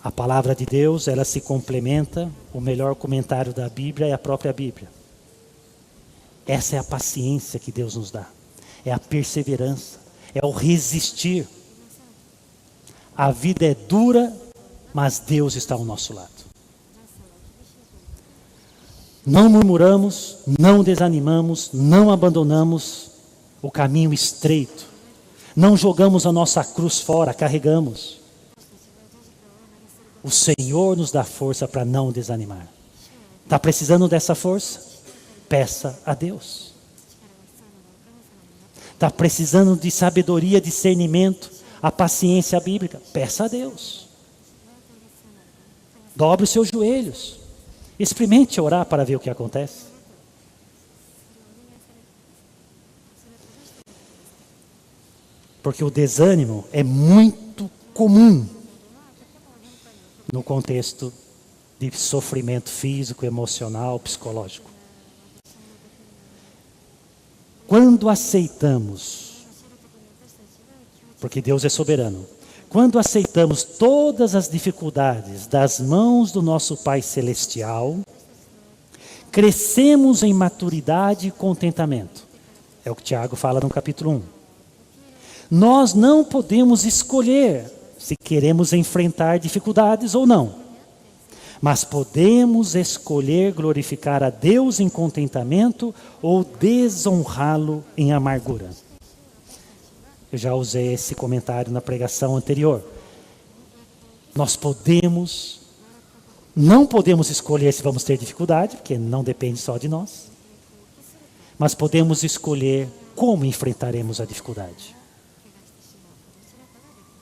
A palavra de Deus, ela se complementa. O melhor comentário da Bíblia é a própria Bíblia. Essa é a paciência que Deus nos dá. É a perseverança. É o resistir. A vida é dura, mas Deus está ao nosso lado. Não murmuramos, não desanimamos, não abandonamos o caminho estreito. Não jogamos a nossa cruz fora, carregamos. O Senhor nos dá força para não desanimar. Está precisando dessa força? Peça a Deus. Está precisando de sabedoria, discernimento, a paciência bíblica? Peça a Deus. Dobre os seus joelhos. Experimente orar para ver o que acontece. Porque o desânimo é muito comum no contexto de sofrimento físico, emocional, psicológico. Quando aceitamos, porque Deus é soberano, quando aceitamos todas as dificuldades das mãos do nosso Pai Celestial, crescemos em maturidade e contentamento. É o que Tiago fala no capítulo 1. Nós não podemos escolher se queremos enfrentar dificuldades ou não. Mas podemos escolher glorificar a Deus em contentamento ou desonrá-lo em amargura. Eu já usei esse comentário na pregação anterior. Nós não podemos escolher se vamos ter dificuldade, porque não depende só de nós. Mas podemos escolher como enfrentaremos a dificuldade.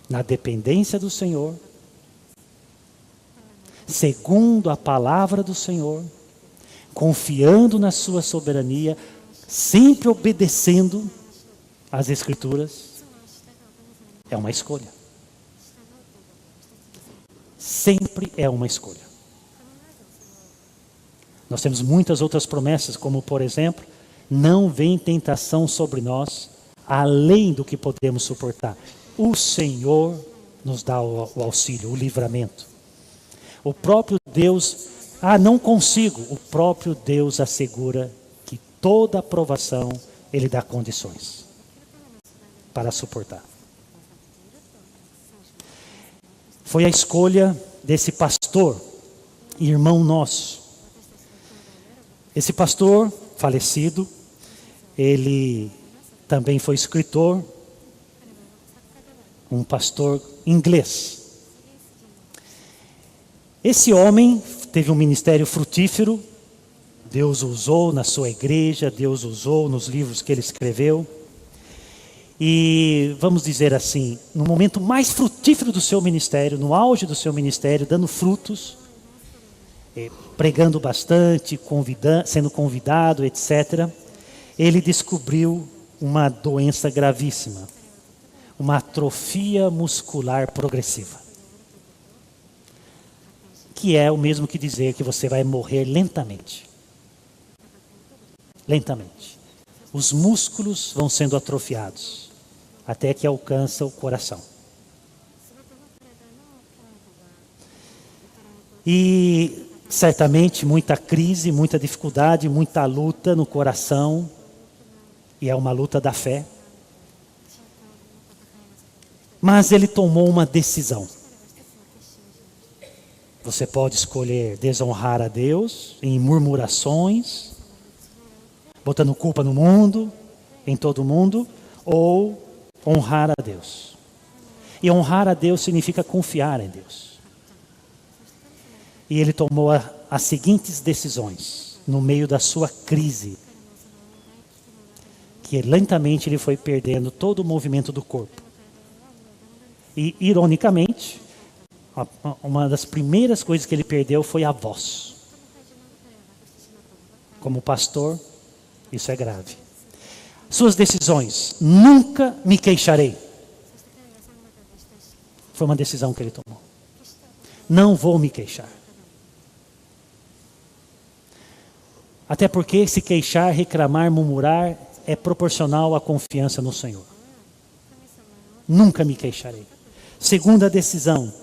Na dependência do Senhor, segundo a palavra do Senhor, confiando na sua soberania, sempre obedecendo às Escrituras. É uma escolha. Sempre é uma escolha. Nós temos muitas outras promessas, como por exemplo, não vem tentação sobre nós, além do que podemos suportar. O Senhor nos dá o auxílio, o livramento. O próprio Deus, não consigo. O próprio Deus assegura que toda aprovação, Ele dá condições. para suportar. Foi a escolha desse pastor, irmão nosso. Esse pastor falecido, ele também foi escritor, um pastor inglês. Esse homem teve um ministério frutífero, Deus o usou na sua igreja, Deus o usou nos livros que ele escreveu. E vamos dizer assim, no momento mais frutífero do seu ministério, no auge do seu ministério, dando frutos, pregando bastante, sendo convidado, etc., ele descobriu uma doença gravíssima, uma atrofia muscular progressiva, que é o mesmo que dizer que você vai morrer lentamente. Lentamente. Os músculos vão sendo atrofiados, até que alcança o coração. E certamente muita crise, muita dificuldade, muita luta no coração, e é uma luta da fé. Mas ele tomou uma decisão. Você pode escolher desonrar a Deus em murmurações, botando culpa no mundo, em todo mundo, ou honrar a Deus. E honrar a Deus significa confiar em Deus. E ele tomou as seguintes decisões no meio da sua crise, que lentamente ele foi perdendo todo o movimento do corpo. E, ironicamente, uma das primeiras coisas que ele perdeu foi a voz. Como pastor, isso é grave. Suas decisões: nunca me queixarei. Foi uma decisão que ele tomou. Não vou me queixar. Até porque se queixar, reclamar, murmurar é proporcional à confiança no Senhor. Nunca me queixarei. Segunda decisão: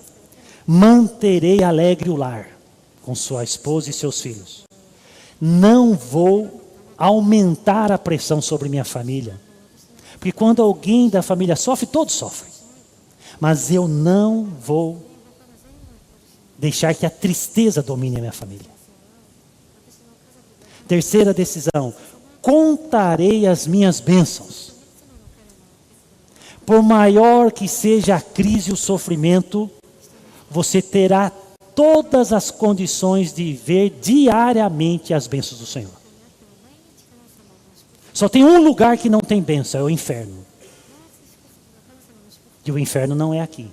manterei alegre o lar com sua esposa e seus filhos. Não vou aumentar a pressão sobre minha família. Porque quando alguém da família sofre, todos sofrem. Mas eu não vou deixar que a tristeza domine a minha família. Terceira decisão: contarei as minhas bênçãos. Por maior que seja a crise e o sofrimento, você terá todas as condições de ver diariamente as bênçãos do Senhor. Só tem um lugar que não tem bênção, é o inferno. E o inferno não é aqui.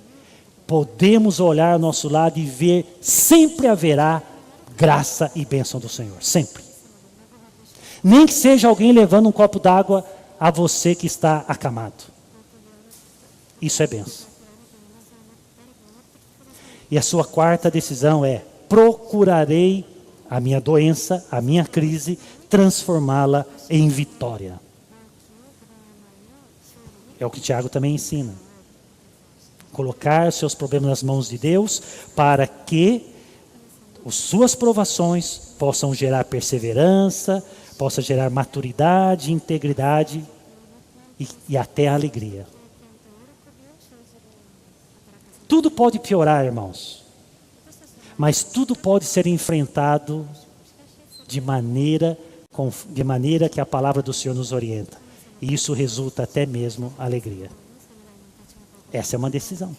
Podemos olhar ao nosso lado e ver, sempre haverá graça e bênção do Senhor, sempre. Nem que seja alguém levando um copo d'água a você que está acamado. Isso é bênção. E a sua quarta decisão é: procurarei a minha doença, a minha crise, transformá-la em vitória. É o que Tiago também ensina. Colocar seus problemas nas mãos de Deus para que as suas provações possam gerar perseverança, possa gerar maturidade, integridade e até alegria. Tudo pode piorar, irmãos, mas tudo pode ser enfrentado de maneira que a palavra do Senhor nos orienta. E isso resulta até mesmo alegria. Essa é uma decisão.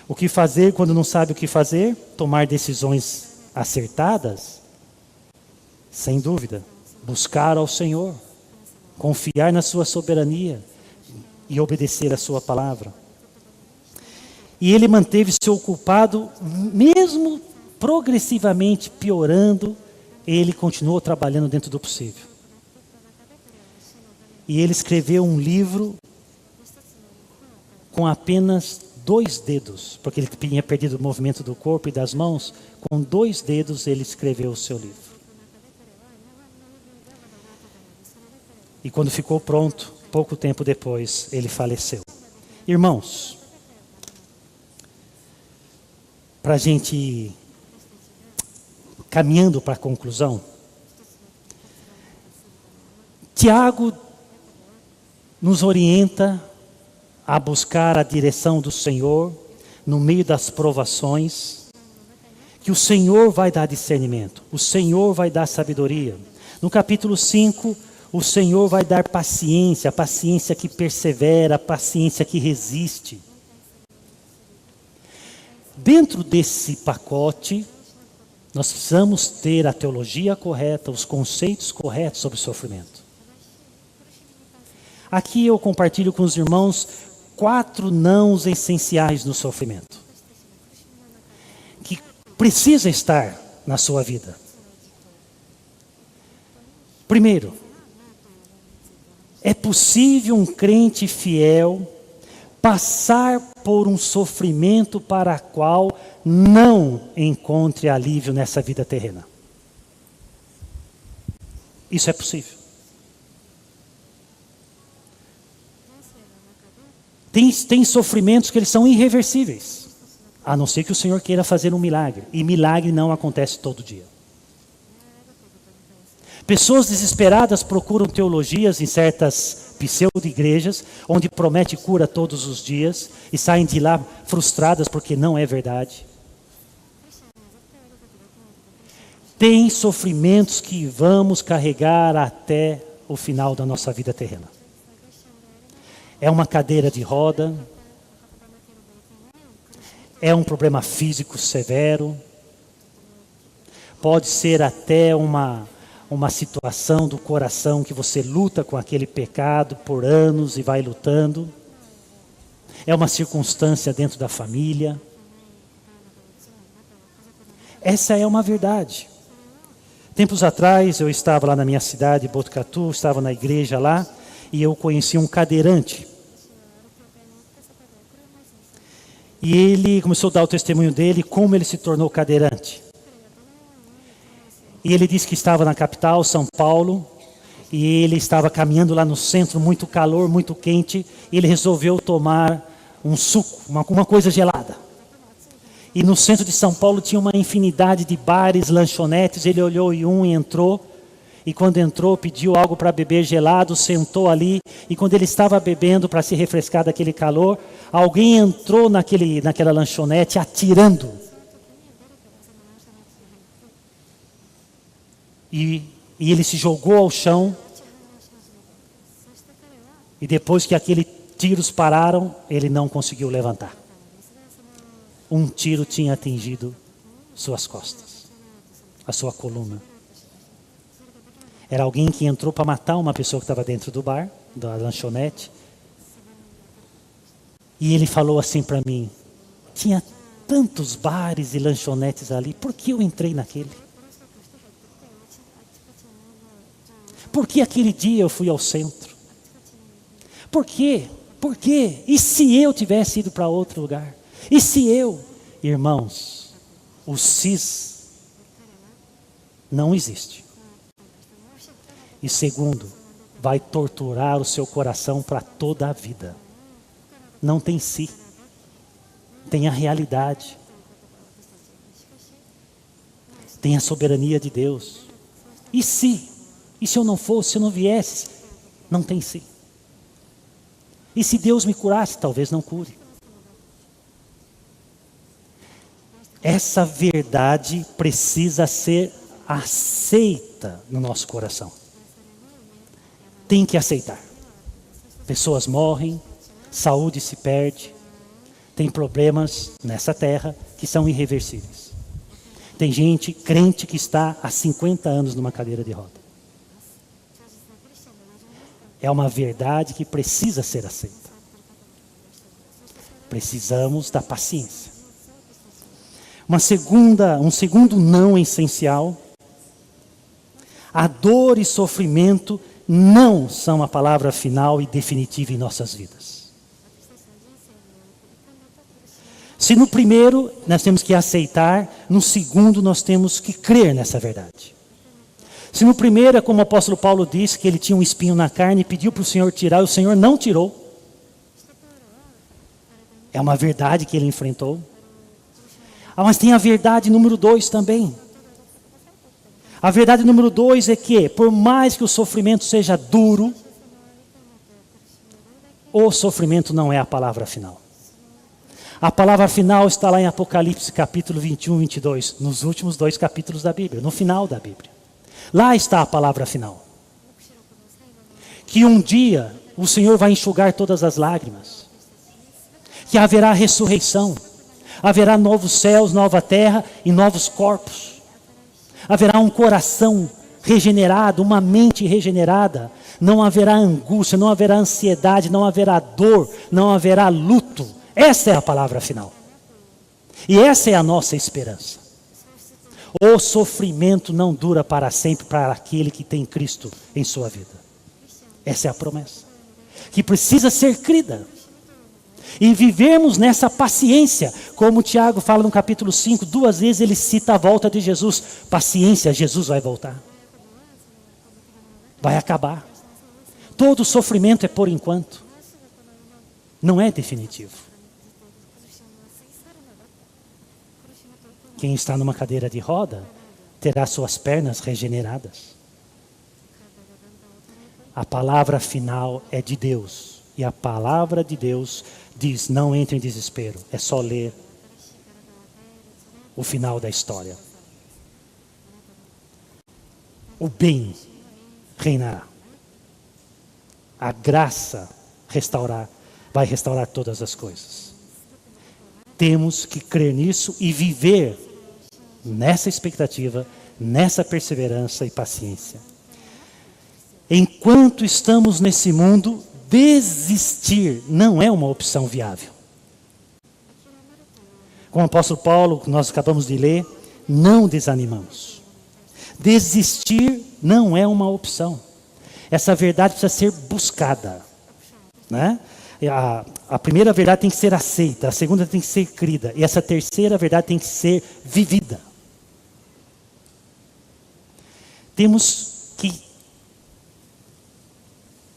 O que fazer quando não sabe o que fazer? Tomar decisões acertadas? Sem dúvida. Buscar ao Senhor. Confiar na sua soberania. E obedecer a sua palavra. E ele manteve-se ocupado, mesmo progressivamente piorando, ele continuou trabalhando dentro do possível. E ele escreveu um livro com apenas 2 dedos, porque ele tinha perdido o movimento do corpo e das mãos. Com 2 dedos ele escreveu o seu livro. E quando ficou pronto, pouco tempo depois, ele faleceu. Irmãos, para a gente ir caminhando para a conclusão, Tiago nos orienta a buscar a direção do Senhor no meio das provações, que o Senhor vai dar discernimento, o Senhor vai dar sabedoria. No capítulo 5, o Senhor vai dar paciência, a paciência que persevera, a paciência que resiste. Dentro desse pacote, nós precisamos ter a teologia correta, os conceitos corretos sobre o sofrimento. Aqui eu compartilho com os irmãos 4 nãos essenciais no sofrimento, que precisa estar na sua vida. Primeiro, é possível um crente fiel passar por um sofrimento para o qual não encontre alívio nessa vida terrena. Isso é possível. Tem sofrimentos que eles são irreversíveis, a não ser que o Senhor queira fazer um milagre. E milagre não acontece todo dia. Pessoas desesperadas procuram teologias em certas pseudo-igrejas, onde promete cura todos os dias, e saem de lá frustradas porque não é verdade. Tem sofrimentos que vamos carregar até o final da nossa vida terrena. É uma cadeira de roda, é um problema físico severo, pode ser até uma situação do coração que você luta com aquele pecado por anos e vai lutando. É uma circunstância dentro da família. Essa é uma verdade. Tempos atrás eu estava lá na minha cidade, Botucatu, estava na igreja lá, e eu conheci um cadeirante. E ele começou a dar o testemunho dele, como ele se tornou cadeirante. E ele disse que estava na capital, São Paulo, e ele estava caminhando lá no centro, muito calor, muito quente, e ele resolveu tomar um suco, uma coisa gelada. E no centro de São Paulo tinha uma infinidade de bares, lanchonetes, ele olhou em um e entrou, e quando entrou pediu algo para beber gelado, sentou ali, e quando ele estava bebendo para se refrescar daquele calor, alguém entrou naquela lanchonete atirando. E ele se jogou ao chão, e depois que aqueles tiros pararam, ele não conseguiu levantar. Um tiro tinha atingido suas costas, a sua coluna. Era alguém que entrou para matar uma pessoa que estava dentro do bar, da lanchonete. E ele falou assim para mim: tinha tantos bares e lanchonetes ali, por que eu entrei naquele? Por que aquele dia eu fui ao centro? Por quê? Por quê? E se eu tivesse ido para outro lugar? E se eu? Irmãos, o cis não existe. E segundo, vai torturar o seu coração para toda a vida. Não tem si, tem a realidade. Tem a soberania de Deus. E se? E se eu não fosse, se eu não viesse? Não tem si. E se Deus me curasse? Talvez não cure. Essa verdade precisa ser aceita no nosso coração. Tem que aceitar. Pessoas morrem, saúde se perde, tem problemas nessa terra que são irreversíveis. Tem gente, crente, que está há 50 anos numa cadeira de roda. É uma verdade que precisa ser aceita. Precisamos da paciência. Um segundo não essencial: a dor e sofrimento não são a palavra final e definitiva em nossas vidas. Se no primeiro nós temos que aceitar, no segundo nós temos que crer nessa verdade. Se no primeiro é como o apóstolo Paulo disse, que ele tinha um espinho na carne e pediu para o Senhor tirar, e o Senhor não tirou. É uma verdade que ele enfrentou. Mas tem a verdade número 2 também. A verdade número 2 é que, por mais que o sofrimento seja duro, O sofrimento não é a palavra final. A palavra final está lá em Apocalipse capítulo 21 e 22, nos últimos 2 capítulos da Bíblia, no final da Bíblia. Lá está a palavra final. Que um dia o Senhor vai enxugar todas as lágrimas. Que haverá ressurreição. Haverá novos céus, nova terra e novos corpos. Haverá um coração regenerado, uma mente regenerada. Não haverá angústia, não haverá ansiedade, não haverá dor, não haverá luto. Essa é a palavra final. E essa é a nossa esperança. O sofrimento não dura para sempre para aquele que tem Cristo em sua vida. Essa é a promessa. Que precisa ser crida. E vivermos nessa paciência. Como o Tiago fala no capítulo 5, 2 vezes ele cita a volta de Jesus. Paciência, Jesus vai voltar. Vai acabar. Todo sofrimento é por enquanto. Não é definitivo. Quem está numa cadeira de roda terá suas pernas regeneradas. A palavra final é de Deus. E a palavra de Deus diz, não entre em desespero. É só ler o final da história. O bem reinará. A graça vai restaurar todas as coisas. Temos que crer nisso e viver nessa expectativa, nessa perseverança e paciência. Enquanto estamos nesse mundo, desistir não é uma opção viável. Como o apóstolo Paulo, que nós acabamos de ler, não desanimamos. Desistir não é uma opção. Essa verdade precisa ser buscada, né? A primeira verdade tem que ser aceita, a segunda tem que ser crida, e essa terceira verdade tem que ser vivida. Temos que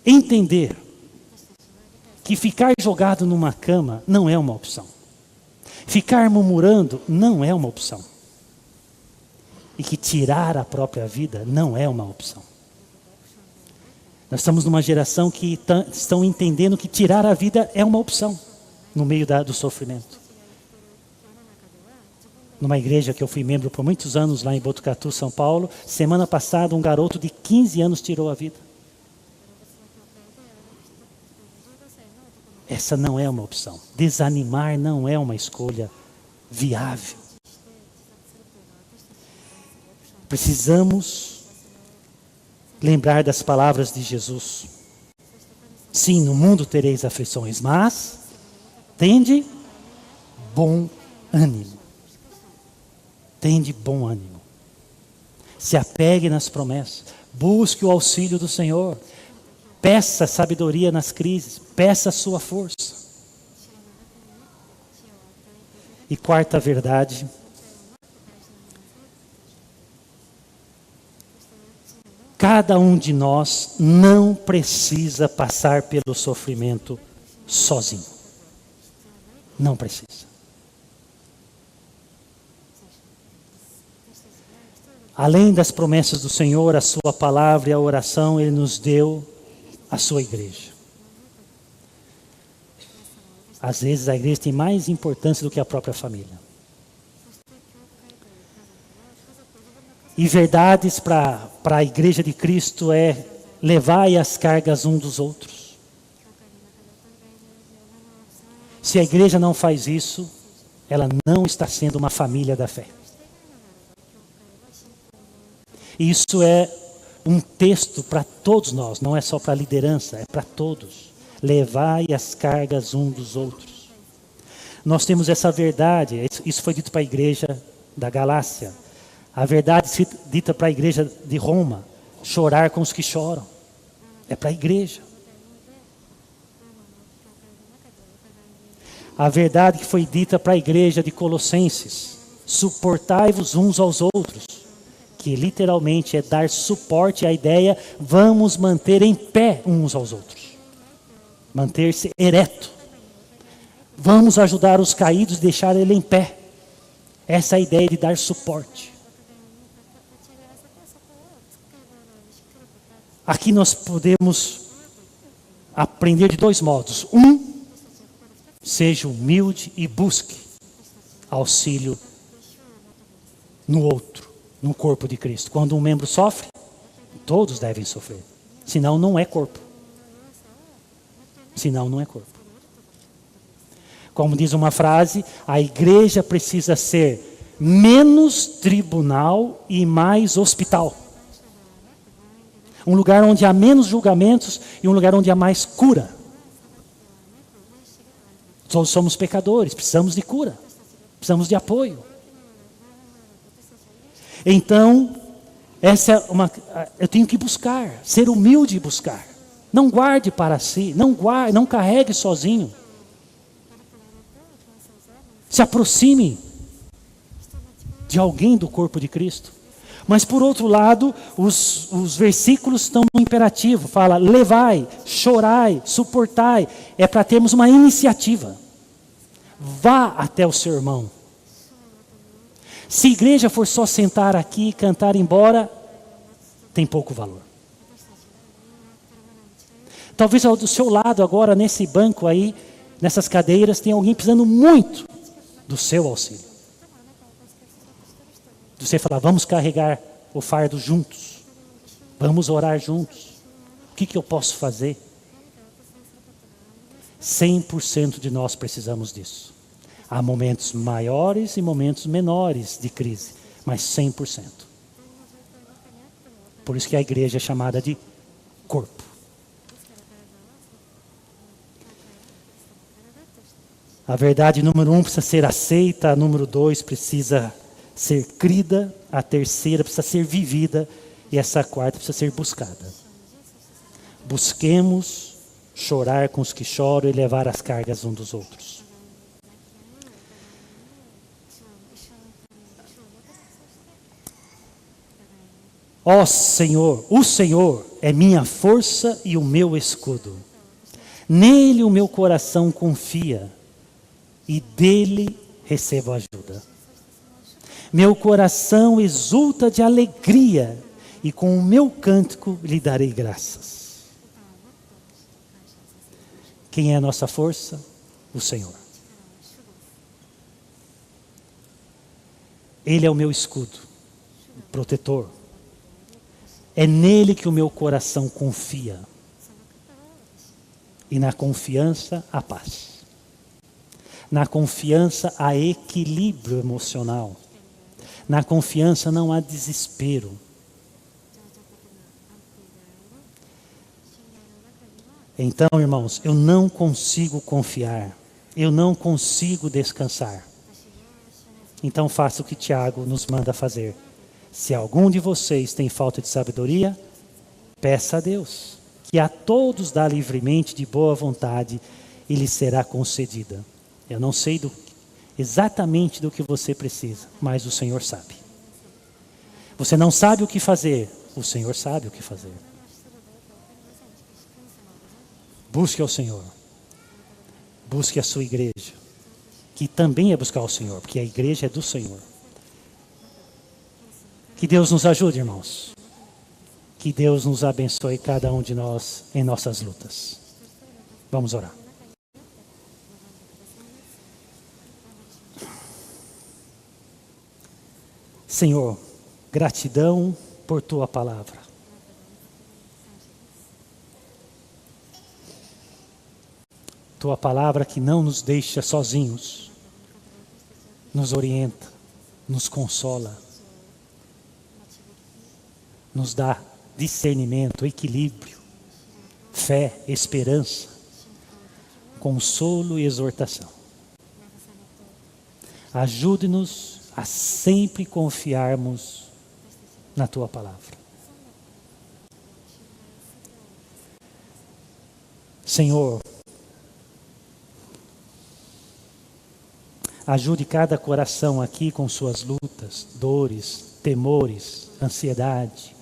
entender que ficar jogado numa cama não é uma opção. Ficar murmurando não é uma opção. E que tirar a própria vida não é uma opção. Nós estamos numa geração que estão entendendo que tirar a vida é uma opção no meio do sofrimento. Numa igreja que eu fui membro por muitos anos lá em Botucatu, São Paulo, semana passada um garoto de 15 anos tirou a vida. Essa não é uma opção. Desanimar não é uma escolha viável. Precisamos lembrar das palavras de Jesus. Sim, no mundo tereis aflições, mas tende bom ânimo. Tende bom ânimo. Se apegue nas promessas. Busque o auxílio do Senhor. Peça sabedoria nas crises. Peça a sua força. E quarta verdade. Cada um de nós não precisa passar pelo sofrimento sozinho. Não precisa. Além das promessas do Senhor, a sua palavra e a oração, Ele nos deu a sua igreja. Às vezes a igreja tem mais importância do que a própria família. E verdades para a igreja de Cristo é levai as cargas um dos outros. Se a igreja não faz isso, ela não está sendo uma família da fé. Isso é um texto para todos nós, não é só para a liderança, é para todos. Levai as cargas um dos outros. Nós temos essa verdade, isso foi dito para a igreja da Galácia. A verdade dita para a igreja de Roma, chorar com os que choram. É para a igreja. A verdade que foi dita para a igreja de Colossenses, suportai-vos uns aos outros. Que literalmente é dar suporte à ideia, vamos manter em pé uns aos outros. Manter-se ereto. Vamos ajudar os caídos e deixar ele em pé. Essa é a ideia de dar suporte. Aqui nós podemos aprender de dois modos. Seja humilde e busque auxílio no outro, no corpo de Cristo. Quando um membro sofre, todos devem sofrer. Senão não é corpo. Senão não é corpo. Como diz uma frase, a igreja precisa ser menos tribunal e mais hospital. Um lugar onde há menos julgamentos e um lugar onde há mais cura. Todos somos pecadores, precisamos de cura, precisamos de apoio. Então, eu tenho que buscar, ser humilde e buscar. Não guarde para si, não carregue sozinho. Se aproxime de alguém do corpo de Cristo. Mas por outro lado, os versículos estão no imperativo. Fala, levai, chorai, suportai. É para termos uma iniciativa. Vá até o seu irmão. Se a igreja for só sentar aqui e cantar e ir embora, tem pouco valor. Talvez ao do seu lado agora, nesse banco aí, nessas cadeiras, tem alguém precisando muito do seu auxílio. Você falar, vamos carregar o fardo juntos. Vamos orar juntos. O que eu posso fazer? 100% de nós precisamos disso. Há momentos maiores e momentos menores de crise, mas 100%. Por isso que a igreja é chamada de corpo. A verdade número 1 precisa ser aceita, a número 2 precisa ser crida, a terceira precisa ser vivida e essa quarta precisa ser buscada. Busquemos chorar com os que choram e levar as cargas uns dos outros. Ó Senhor, o Senhor é minha força e o meu escudo. Nele o meu coração confia e dele recebo ajuda. Meu coração exulta de alegria e com o meu cântico lhe darei graças. Quem é a nossa força? O Senhor. Ele é o meu escudo, o protetor. É nele que o meu coração confia. E na confiança, a paz. Na confiança, há equilíbrio emocional. Na confiança não há desespero. Então, irmãos, eu não consigo confiar. Eu não consigo descansar. Então faça o que Tiago nos manda fazer. Se algum de vocês tem falta de sabedoria, peça a Deus, que a todos dá livremente de boa vontade e lhe será concedida. Eu não sei exatamente do que você precisa, mas o Senhor sabe. Você não sabe o que fazer, o Senhor sabe o que fazer. Busque ao Senhor. Busque a sua igreja, que também é buscar o Senhor, porque a igreja é do Senhor. Que Deus nos ajude, irmãos. Que Deus nos abençoe cada um de nós em nossas lutas. Vamos orar. Senhor, gratidão por tua palavra. Tua palavra que não nos deixa sozinhos, nos orienta, nos consola, nos dá discernimento, equilíbrio, fé, esperança, consolo e exortação. Ajude-nos a sempre confiarmos na tua palavra. Senhor, ajude cada coração aqui com suas lutas, dores, temores, ansiedade.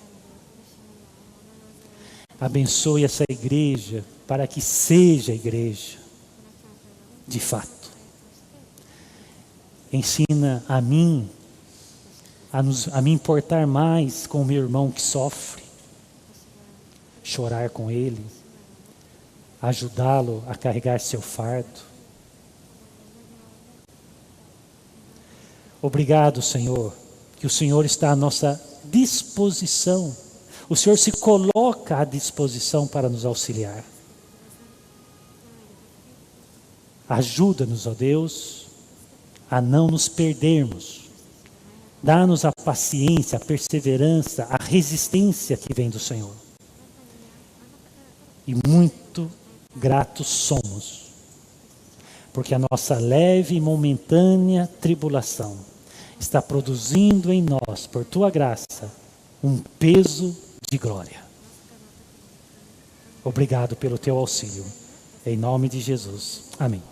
Abençoe essa igreja para que seja igreja, de fato. Ensina a mim, a me importar mais com o meu irmão que sofre, chorar com ele, ajudá-lo a carregar seu fardo. Obrigado, Senhor, que o Senhor está à nossa disposição. O Senhor se coloca à disposição para nos auxiliar. Ajuda-nos, ó Deus, a não nos perdermos. Dá-nos a paciência, a perseverança, a resistência que vem do Senhor. E muito gratos somos, porque a nossa leve e momentânea tribulação está produzindo em nós, por Tua graça, um peso de glória. Obrigado pelo Teu auxílio. Em nome de Jesus. Amém.